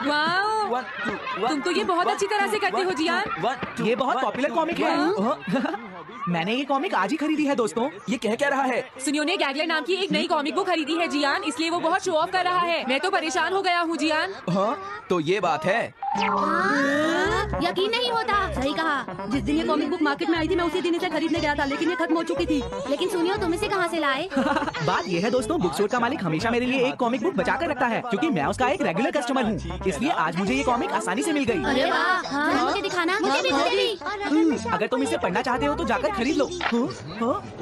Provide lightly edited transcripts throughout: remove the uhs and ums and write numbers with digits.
Wow, तुम तो ये बहुत अच्छी तरह से करते हो जियान। ये बहुत पॉपुलर कॉमिक है। मैंने ये कॉमिक आज ही खरीदी है दोस्तों। ये कह क्या रहा है? सुनियो ने गैगलर नाम की एक नई कॉमिक बुक खरीदी है जियान, इसलिए वो बहुत शो ऑफ कर रहा है। मैं तो परेशान हो गया हूँ जियान। हाँ, तो ये बात है। यकीन नहीं होता। सही कहा। जिस दिन ये कॉमिक बुक मार्केट में आई थी मैं उसी दिन इसे खरीदने गया था, लेकिन ये खत्म हो चुकी थी। लेकिन सुनियो, तुम इसे कहाँ से लाए? बात ये है दोस्तों, बुक स्टोर का मालिक हमेशा मेरे लिए एक कॉमिक बुक बचा कर रखता है, क्योंकि मैं उसका एक रेगुलर कस्टमर हूँ। इसलिए आज मुझे ये कॉमिक आसानी से मिल गई। अरे वाह, हाँ, मुझे दिखाना। मुझे भी। अगर तुम इसे पढ़ना चाहते हो तो जाकर खरीद लो।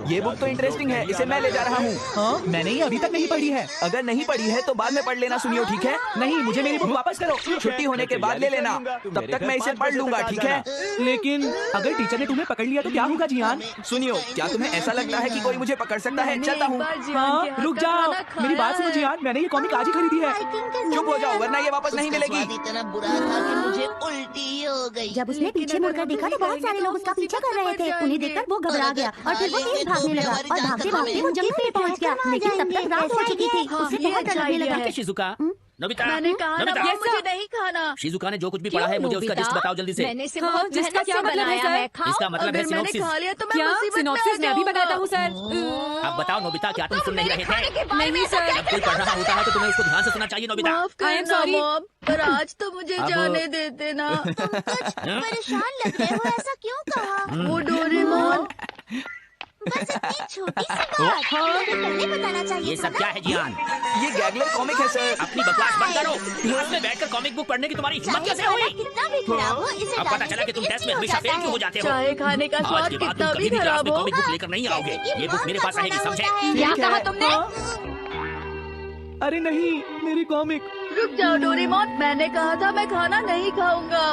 ये बुक तो इंटरेस्टिंग है, इसे मैं ले जा रहा हूँ। मैंने ये अभी तक नहीं पढ़ी है। अगर नहीं पढ़ी है तो बाद में पढ़ लेना सुनियो, ठीक है? नहीं, मुझे मेरी बुक वापस करो। छुट्टी होने के बाद ले लेना, तब तक मैं इसे पढ़ लूंगा, ठीक है? लेकिन अगर टीचर ने तुम्हें पकड़ लिया तो क्या होगा जियान? सुनियो, क्या तुम्हें ऐसा लगता है कि कोई मुझे पकड़ सकता है? चलता हूँ। हाँ, रुक जाओ, मेरी बात सुनो जियान, मैंने ये कॉमिक आज ही खरीदी है। चुप हो जाओ, वरना ये वापस नहीं मिलेगी। इतना बुरा था कि मुझे उल्टी हो गई। जब उसने पीछे मुड़कर देखा तो बहुत सारे लोग उसका पीछा कर रहे थे। उन्हें देखकर वो घबरा गया और फिर वो तेज भागने लगा और भागते भागते वो जंगल में पहुंच गया। लेकिन तब तक रात हो चुकी थी। उसे बहुत डर लगने लगा। शिजुका, नोबिता, मैंने कहा ना, नोबिता, मुझे नहीं खाना। शिजुका ने जो कुछ भी पढ़ा है मुझे उसका लिस्ट बताओ जल्दी से। मैंने इसे हाँ, बहुत जिसका मेहनत क्या से मतलब है, बनाया सर? है। खाओ, इसका मतलब अगर है मैंने सिनॉप्सिस। खा लिया तो मैं क्या मुसीबत में सिनॉप्सिस मैं भी बताता हूँ सर। अब बताओ नोबिता, क्या तुम सुन नहीं रहे थे? नहीं सर। जब कोई पढ़ रहा होता है तो तुम्हें उसको ध्यान से सुनना चाहिए नोबिता। माफ I am करना sorry. मॉम, पर आज तो मुझे जाने देते ना। तुम कुछ परेशान लग रहे हो, ऐसा क्यों कहा? वो डोरेमोन। बस इतनी छोटी सी बात, पहले बताना चाहिए ये था सब ना। क्या है जियान? ये गैगलर कॉमिक है सर। अपनी बकवास बंद करो। क्लास में बैठकर कॉमिक बुक पढ़ने की तुम्हारी हिम्मत कैसे हुई? कितना भी खराब हो, इसे अब पता चला कि तुम टेस्ट में हमेशा फेल क्यों हो जाते हो। चाय खाने का आज स्वाद के बाद कितना तुम भी कभी भी क्लास खराब में हो। कॉमिक बुक लेकर नहीं आओगे। ये बुक मेरे पास रहेगी, समझे? क्या कहा तुमने? अरे नहीं, मेरी कॉमिक। रुक जाओ डोरेमोन, मैंने कहा था मैं खाना नहीं खाऊंगा।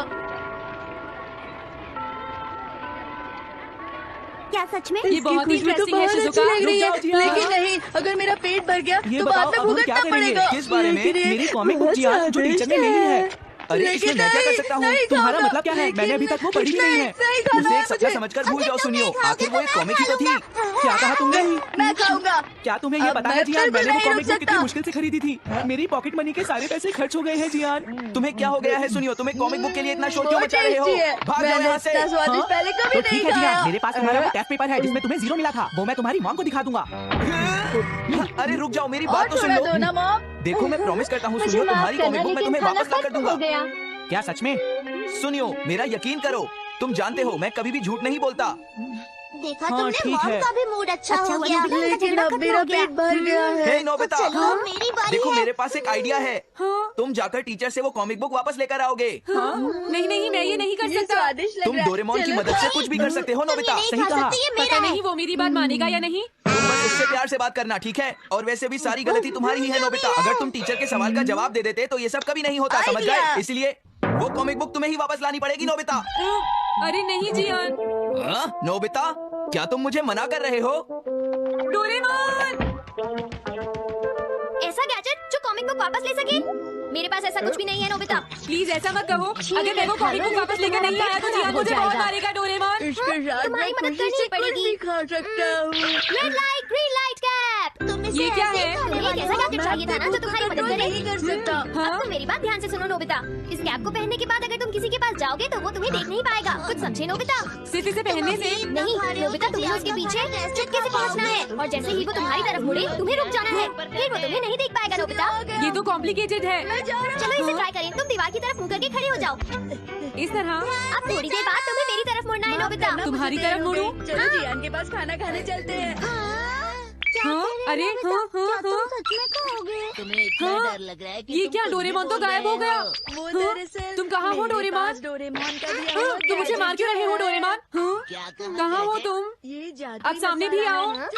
क्या सच में? ये बहुत ही इंटरेस्टिंग है शिजुका। लग रही है, रुक जाओ जियान। लेकिन नहीं, अगर मेरा पेट भर गया ये तो बताओ, बाद में अब हम क्या भुगतना करेंगे? पड़ेगा। किस बारे में? लेकिन ये मेरी कॉमिक बुक बहुत जियान जो टीचर ने ले ली है। अरे इसमें मैं क्या कर सकता हूँ? तुम्हारा मतलब क्या है? मैंने अभी तक वो पढ़ी भी नहीं है। उसे एक सपना समझकर भूल जाओ सुनियो, आखिर वो एक कॉमिक ही तो थी। क्या कहा तुमने? मैं खाऊंगा। क्या तुम्हें ये अब पता मैं है जियान, बिल्कुल मैंने वो नहीं कॉमिक रुक बुक कितनी सकता। मुश्किल से खरीदी थी। मेरी पॉकेट मनी के सारे पैसे खर्च हो गए हैं जियान। तुम्हें क्या हो गया है सुनियो? तुम्हें कॉमिक बुक के लिए इतना शोर क्यों बहुत मचा रहे हो? टेस्टी है। भाग जाओ मैंने यहाँ से। इतना स्वादिष्ट पहले तो कभी ठीक नहीं है जियान, खाया। मेरे पास तुम्हारा वो टेस्ट पेपर है जिसमें तुम्हें 0 मिला था। वो मैं तुम्हारी मॉम को दिखा दूंगा। अरे रुक जाओ, मेरी और बात तो सुन थोड़ा लो। दो ना मॉम। देखो मैं प्रॉमिस करता हूँ सुनियो, तुम्हारी कॉमिक बुक मैं तुम्हें वापस ला कर दूंगा। क्या सच में? सुनियो, मेरा यकीन करो, तुम जानते हो मैं कभी भी झूठ नहीं बोलता। देखा हाँ, तुमने, ठीक मॉम है। का भी मूड अच्छा हो हुआ, गया। लेकिन अब मेरा पेट भर गया है। हे नोबिता, चलो, मेरी बारी देखो है। मेरे पास एक आइडिया है। हाँ, तुम जाकर टीचर से वो कॉमिक बुक वापस लेकर आओगे। हाँ, नहीं नहीं मैं ये नहीं कर ये सकता। स्वादिष्ट लग तुम रहा है। डोरेमोन की चलो, मदद से कुछ भी कर सकते हो नोबिता। नहीं सही खा कहा। सकते, ये मेरा पता है। नहीं वो मेरी बात मानेगा या नहीं। तुम बस उससे प्यार से बात करना, ठीक है? और वैसे भी सारी गलती तुम्हारी ही है नोबिता। अगर तुम टीचर के सवाल का जवाब दे देते तो ये सब कभी नहीं होता, समझ गए? आइडिया। इसलिए वो कॉमिक बुक तुम्हें ही वापस लानी पड़ेगी नोबिता। अरे नहीं जियान। हाँ? नोबिता, क्या तुम मुझे मना कर रहे हो? डोरेमोन! ऐसा गैजेट जो कॉमिक बुक वापस ले सके? मेरे पास ऐसा कुछ भी नहीं है नोबिता। प्लीज ऐसा मत कहो। अगर मैं वो कॉमिक बुक वापस लेकर नहीं आया तो जियान मुझे बहुत मारेगा डोरेमोन। इसके साथ तुम्हारी मैं मदद खुशी करनी से कुछ पड़ेगी। भी खा सकता हूँ। Red light, green light cap. तुम इसे ये क्या ऐसे है? तुम्हें एक ऐसा गैजेट चाहिए था ना जो तुम्हारी मदद करे। नहीं कर सकता। हाँ? अब तुम मेरी बात ध्यान से सुनो नोबिता। इस कैप को पहनने के बाद अगर तुम किसी के पास जाओगे तो वो तुम्हें देख नहीं पाएगा। कुछ समझे नोबिता? सिर्फ इसे पहनने से? नहीं नोबिता, तुम्हें उसके पीछे चुटकी से पहुंचना है और जैसे ही वो तुम्हारी तरफ मुड़े तुम्हें रुक जाना है। फिर वो तुम्हें नहीं देख पाएगा नोबिता। ये तो कॉम्प्लिकेटेड है। चलो इसे ट्राई करें। तुम दीवार की तरफ मुंह करके खड़े हो जाओ। इस तरह? अब थोड़ी देर बाद तुम्हें मेरी तरफ मुड़ना है नोबिता। तुम्हारी तरफ मुड़ूं? चलो जियान के पास खाना खाने चलते हैं। हाँ, अरे हाँ हाँ हाँ। सच में कहोगे? तुम्हें इतना हाँ, डर लग रहा है कि ये तुम क्या कुछ भी डोरेमोन तो बोल गायब रहे हो गया। वो हाँ? दरअसल तुम कहाँ हो मेरे डोरेमोन? पास डोरेमोन का भी हाँ, तुम मुझे मार क्यों रहे हो डोरेमोन? हाँ? क्या कहाँ हो तुम? ये जादू अब सामने भी आओ। हाँ,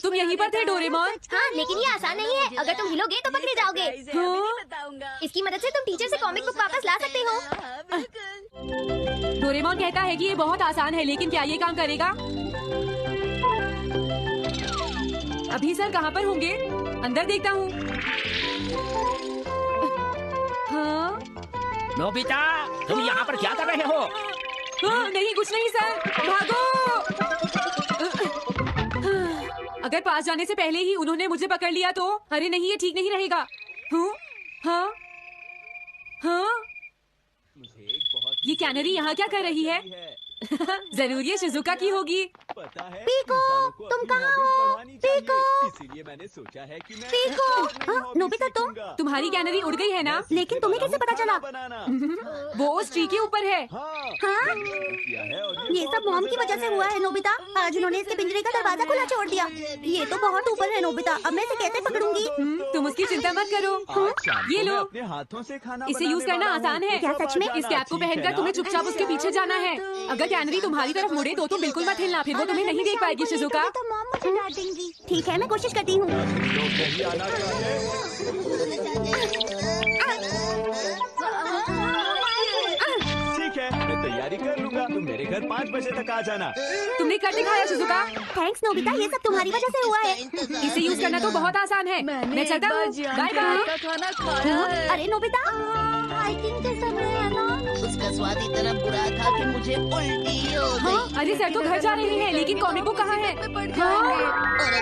तुम यहीं पर थे डोरेमोन। हाँ, लेकिन ये आसान नहीं है। अगर तुम हिलोगे तो पकड़े जाओगे। बताऊंगा। इसकी मदद से तुम टीचर से कॉमिक बुक वापस ला सकते हो। बिल्कुल। डोरेमोन कहता है कि ये बहुत आसान है, लेकिन क्या ये काम करेगा? अभी सर कहाँ पर होंगे? अंदर देखता हूँ। हाँ? नोबिता, तुम यहाँ पर क्या कर रहे हो? हाँ, नहीं कुछ नहीं सर, भागो। अगर पास जाने से पहले ही उन्होंने मुझे पकड़ लिया तो? अरे नहीं, ये ठीक नहीं रहेगा। हाँ, ये कैनरी यहाँ क्या कर रही है? जरूर ये शिजुका की होगी। पीको, तुम कहाँ हो? पीको, इसीलिए मैंने सोचा है कि मैं पीको। हाँ, नोबिता तुम्हारी कैनरी उड़ गई है ना? लेकिन तुम्हें कैसे पता चला? वो उस ट्री के ऊपर है। हाँ, ये सब मॉम की वजह से हुआ है नोबिता। आज उन्होंने इसके पिंजरे का दरवाजा खुला छोड़ दिया। ये तो बहुत ऊपर है नोबिता, अब मैं इसे कैसे पकड़ूंगी? तुम उसकी चिंता मत करो। ये लो, अपने हाथों से खाना इसे यूज करना आसान है। क्या सच में? इस कैप को पहनकर तुम्हें चुपचाप उसके पीछे जाना है। अगर कैनरी तुम्हारी तरफ मुड़े तो बिल्कुल मत हिलना, फिर वो तुम्हें नहीं देख पाएगी शिजुका। तो मॉम मुझे डांटेंगी। ठीक है, मैं कोशिश करती हूँ। ठीक है, मैं तैयारी कर लूंगा। तुम मेरे घर 5 बजे तक आ जाना। तुमने कर दिखाया शिजुका। थैंक्स नोबिता, ये सब तुम्हारी वजह से हुआ है। इसे यूज करना तो बहुत आसान है। मैं चलता हूँ, बाय बाय। का खाना खाया है। अरे नोबिता, हाइकिंग के समय है ना? उसका स्वाद इतना बुरा था कि मुझे उल्टी हो गई। अरे सर तो घर जा रहे हैं, लेकिन कॉमिक बुक कहाँ है?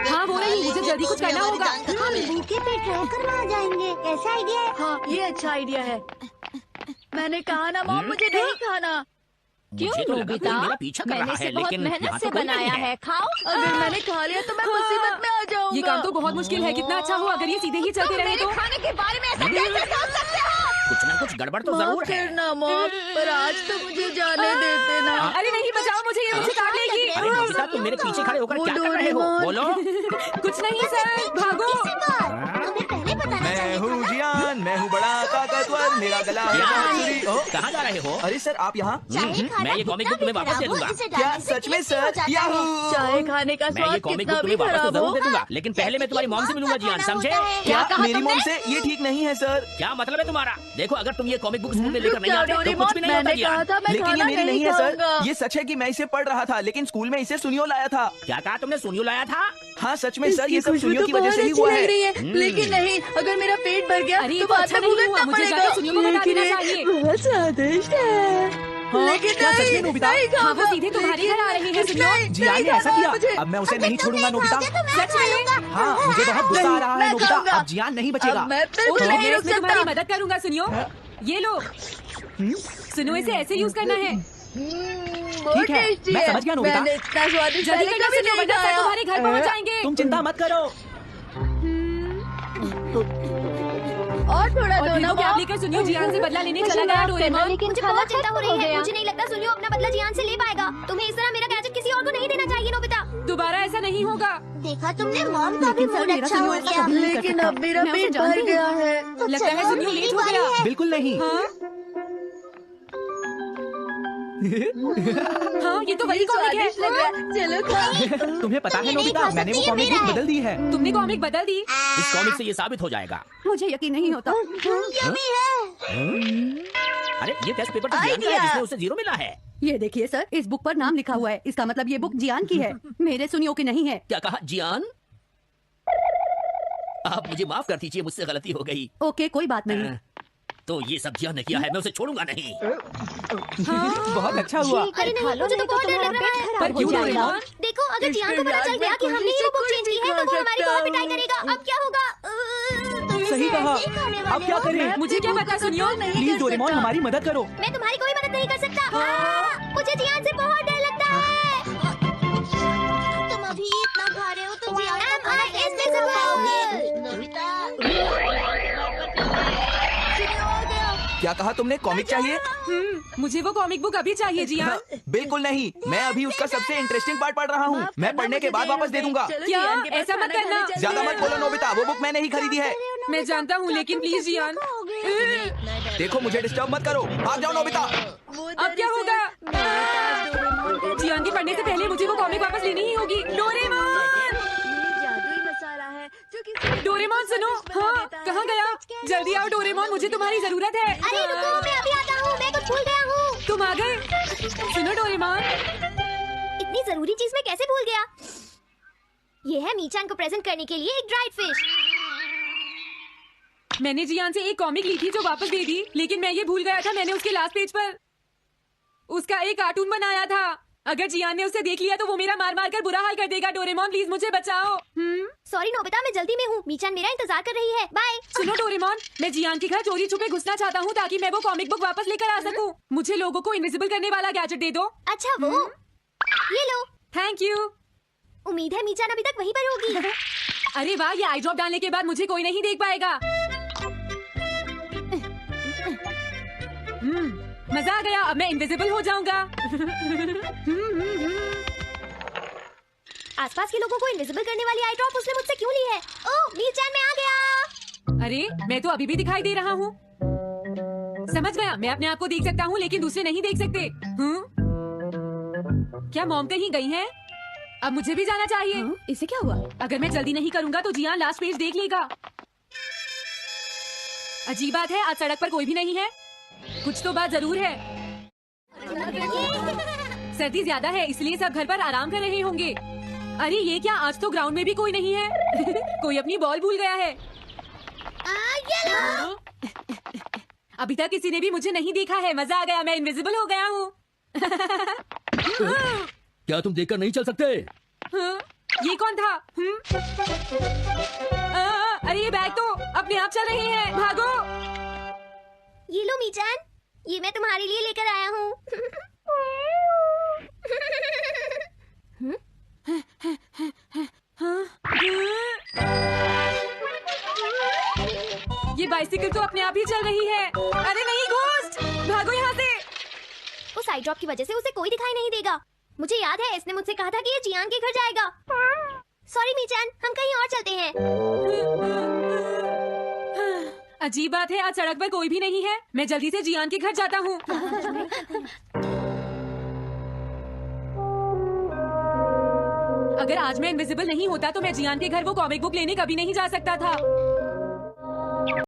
हाँ वो नहीं, मुझे जल्दी कुछ करना होगा। हम भूखे पेट रहकर वहाँ जाएंगे, कैसा आइडिया है? हाँ, ये अच्छा आइडिया है। मैंने कहा ना मॉम, मुझे नहीं खाना। मुझे तो लगा कोई मेरा पीछा कर रहा है, लेकिन यहाँ तो कोई नहीं है। खाओ। अगर मैंने खा लिया तो मैं मुसीबत में आ जाऊंगा। ये काम तो बहुत मुश्किल है। कितना अच्छा हो अगर ये सीधे ही चलते रहे तो। खाने के बारे में ऐसा कैसे सोच सकते हो? कुछ ना कुछ गड़बड़ तो जरूर है। करना मॉम, पर आज तो मुझे जाने देते ना। अरे नहीं, बचाओ मुझे, ये मुझे काट लेगी। अरे नोबिता, तुम मेरे पीछे खड़े होकर क्या कर रहे हो? बोलो। कुछ नहीं सर, भागो। तुम्हें पहले बताना मैं चाहिए था हूँ ना? जियान, मैं हूँ बड़ा ताकतवर, मेरा गला है बांसुरी। कहाँ जा रहे हो? अरे सर आप यहाँ? मैं ये कॉमिक बुक तुम्हें वापस दे दूंगा। क्या सच में सर? याहू! चाय खाने का मैं ये स्वाद कॉमिक कितना बुक भी तुम्हें वापस तो खराब जरूर हो। दे दूंगा, लेकिन पहले मैं तुम्हारी मॉम से मिलूंगा जियान, समझे? क्या कहा मेरी तुमने? मॉम से? ये ठीक नहीं है सर। क्या मतलब है तुम्हारा? देखो, अगर तुम ये कॉमिक बुक स्कूल में लेकर नहीं क्या आते तो डोरेमोन, कुछ भी नहीं होता मैंने कहा जियान। था मैं लेकिन ये खाना मेरी नहीं है सर। खाऊंगा। ये सच है कि मैं इसे पढ़ रहा था, लेकिन स्कूल में इसे सुनियो लाया था। क्या कहा तुमने? सुनियो लाया था? हाँ सच में सर, ये सब खुशबू सुनियो तो की वजह बहुत से ही अच्छी हुआ लग है। रही है। लेकिन नहीं, अगर मेरा पेट भर गया अरे ये तो तो बाद अच्छा में नहीं हुआ, भुगतना मुझे पड़ेगा। जाकर सुनियो को बता लेकिन देना ये चाहिए। बहुत स्वादिष्ट है। हाँ, लेकिन क्या सच में नहीं, नोबिता? नहीं हाँ, वो खाऊंगा। सीधे तुम्हारे घर आ रहे हैं, सुनियो। नहीं, जियान नहीं ने ऐसा खाना किया, मुझे। अब मैं उसे नहीं छोड़ूंगा नोबिता। सच में? हाँ, मुझे बहुत गुस्सा आ रहा है मैं नोबिता, खाऊंगा। अब जियान नहीं बचेगा। अब मैं ओ, बिल्कुल तो नहीं मैं रुक इसमें तुम्हारी सकता। मदद करूंगा सुनियो। ये लो, सुनो इसे ऐसे यूज करना है। बहुत ठीक है, टेस्टी मैं समझ गया नोबिता। मैंने इतना स्वादिष्ट जल्दी पहले करना कभी सुनियो, नहीं वरना सर खाया। तुम्हारे घर पहुंच जाएंगे। तुम चिंता मत करो। और थोड़ा और दो फिर ना वो कैब मॉम। लेकर सुनियो जियान से बदला लेने चला गया डोरेमोन। मुझे बहुत चिंता हो रही है। मुझे नहीं लगता सुनियो अपना बदला जियान से ले पाएगा। तुम्हें इस तरह मेरा गैजेट किसी और को नहीं देना चाहिए नोबिता। दोबारा ऐसा नहीं होगा। देखा तुमने, मॉम का भी मूड अच्छा हो गया। लेकिन अब मेरा मैं उसे पेट भर जानती हूँ। गया है। लगता है सुनियो लेट हो गया। बिल्कुल नहीं। हाँ, ये तो वही कॉमिक है। स्वादिष्ट लग रहा है। चलो खाओ। तुम्हें पता है नोबिता, मैंने वो कॉमिक बुक बदल दी है। तुमने कॉमिक बदल दी? इस कॉमिक से ये साबित हो जाएगा। मुझे यकीन नहीं होता। अरे ये टेस्ट पेपर तो जियान का है, जिसमें उसे 0 मिला है। ये देखिए सर, इस बुक पर नाम लिखा हुआ है। इसका मतलब ये बुक जियान की है, मेरे सुनियो की नहीं है। क्या कहा जियान? आप मुझे माफ कर दीजिए, मुझसे गलती हो गई। ओके, कोई बात नहीं। तो ये सब जियान ने किया है, मैं उसे छोड़ूंगा नहीं। बहुत अच्छा हुआ। अरे नहीं, मुझे तो बहुत डर लग रहा है। पर क्यों डोरेमोन? देखो, अगर जियान को पता चल गया कि हमने ये बुक चेंज की है तो वो हमारी बहुत पिटाई करेगा। अब क्या होगा? सही कहा। अब क्या करें? मुझे क्या पता सुनियो। प्लीज डोरेमोन, हमारी मदद करो। मैं तुम्हारी कोई मदद नहीं कर सकता। मुझे जियान से बहुत डर लगता है। तुम अभी इतना खा रहे हो तो जियान इसमें सब खाओगे। नोबिता, क्या कहा तुमने? कॉमिक चाहिए? मुझे वो कॉमिक बुक अभी चाहिए जियान। बिल्कुल नहीं, मैं अभी उसका सबसे इंटरेस्टिंग पार्ट पढ़ रहा हूँ। मैं पढ़ने के बाद वापस दे दूंगा। क्या? ऐसा मत करना। ज्यादा मत बोलो नोबिता, वो बुक मैंने ही खरीदी है। मैं जानता हूँ, लेकिन प्लीज जियान। देखो मुझे डिस्टर्ब मत करो, भाग जाओ नोबिता। अब क्या होगा? जियान के पढ़ने से पहले मुझे वो कॉमिक वापस लेनी ही होगी। डोरेमोन, जादुई मसाला है जो कि डोरेमोन सुनो। हाँ, कहाँ गया? जल्दी आओ डोरेमोन, मुझे तुम्हारी जरूरत है। अरे रुको, मैं अभी आता हूँ। मैं कुछ भूल गया हूँ। तुम आ गए? सुनो डोरेमोन, इतनी जरूरी चीज मैं कैसे भूल गया? ये है मीचान को प्रेजेंट करने के लिए एक ड्राइड फिश। मैंने जियान से एक कॉमिक ली थी जो वापस दे दी, लेकिन मैं ये भूल गया था मैंने उसके लास्ट पेज पर उसका एक कार्टून बनाया था। अगर जियान ने उसे देख लिया तो वो मेरा मार मार कर बुरा हाल कर देगा। डोरेमोन प्लीज मुझे बचाओ। सॉरी नोबिता, मैं जल्दी में हूँ। मीचान मेरा इंतजार कर रही है। बाय। सुनो डोरेमोन, मैं जियान के घर चोरी छुपे घुसना चाहता हूँ ताकि मैं वो कॉमिक बुक वापस लेकर आ सकूँ। मुझे लोगों को इनविजिबल करने वाला गैजेट दे दो। अच्छा वो ये लो। Thank you. उम्मीद है मीचान अभी तक वहीं पर होगी। अरे वाह, ये आई ड्रॉप डालने के बाद मुझे कोई नहीं देख पाएगा। मजा आ गया, अब मैं इनविजिबल हो जाऊंगा। आसपास के लोगों को इनविजिबल करने वाली आई ड्रॉप उसने मुझसे क्यों ली है? ओह मीचान, मैं आ गया। अरे मैं तो अभी भी दिखाई दे रहा हूँ। समझ गया, मैं अपने आप को देख सकता हूँ लेकिन दूसरे नहीं देख सकते। क्या मॉम कहीं गई है? अब मुझे भी जाना चाहिए। इसे क्या हुआ? अगर मैं जल्दी नहीं करूंगा तो जियान लास्ट पेज देख लेगा। अजीब बात है, आज सड़क पर कोई भी नहीं है। कुछ तो बात जरूर है। सर्दी ज्यादा है इसलिए सब घर पर आराम कर रहे होंगे। अरे ये क्या, आज तो ग्राउंड में भी कोई नहीं है। कोई अपनी बॉल भूल गया है। ये लो। अभी तक किसी ने भी मुझे नहीं देखा है। मजा आ गया, मैं इनविजिबल हो गया हूँ। क्या तुम देखकर नहीं चल सकते? ये कौन था? अरे ये बैग तो अपने आप चल रहे हैं। भागो। ये लो मीचान, ये मैं तुम्हारे लिए लेकर आया हूँ। ये बाइसिकल तो अपने आप ही चल रही है। अरे नहीं, घोस्ट, भागो यहाँ से। उस आई ड्रॉप की वजह से उसे कोई दिखाई नहीं देगा। मुझे याद है इसने मुझसे कहा था कि ये जियान के घर जाएगा। सॉरी मीचान, हम कहीं और चलते हैं। अजीब बात है, आज सड़क पर कोई भी नहीं है। मैं जल्दी से जियान के घर जाता हूँ। अगर आज मैं इनविजिबल नहीं होता तो मैं जियान के घर वो कॉमिक बुक लेने कभी नहीं जा सकता था।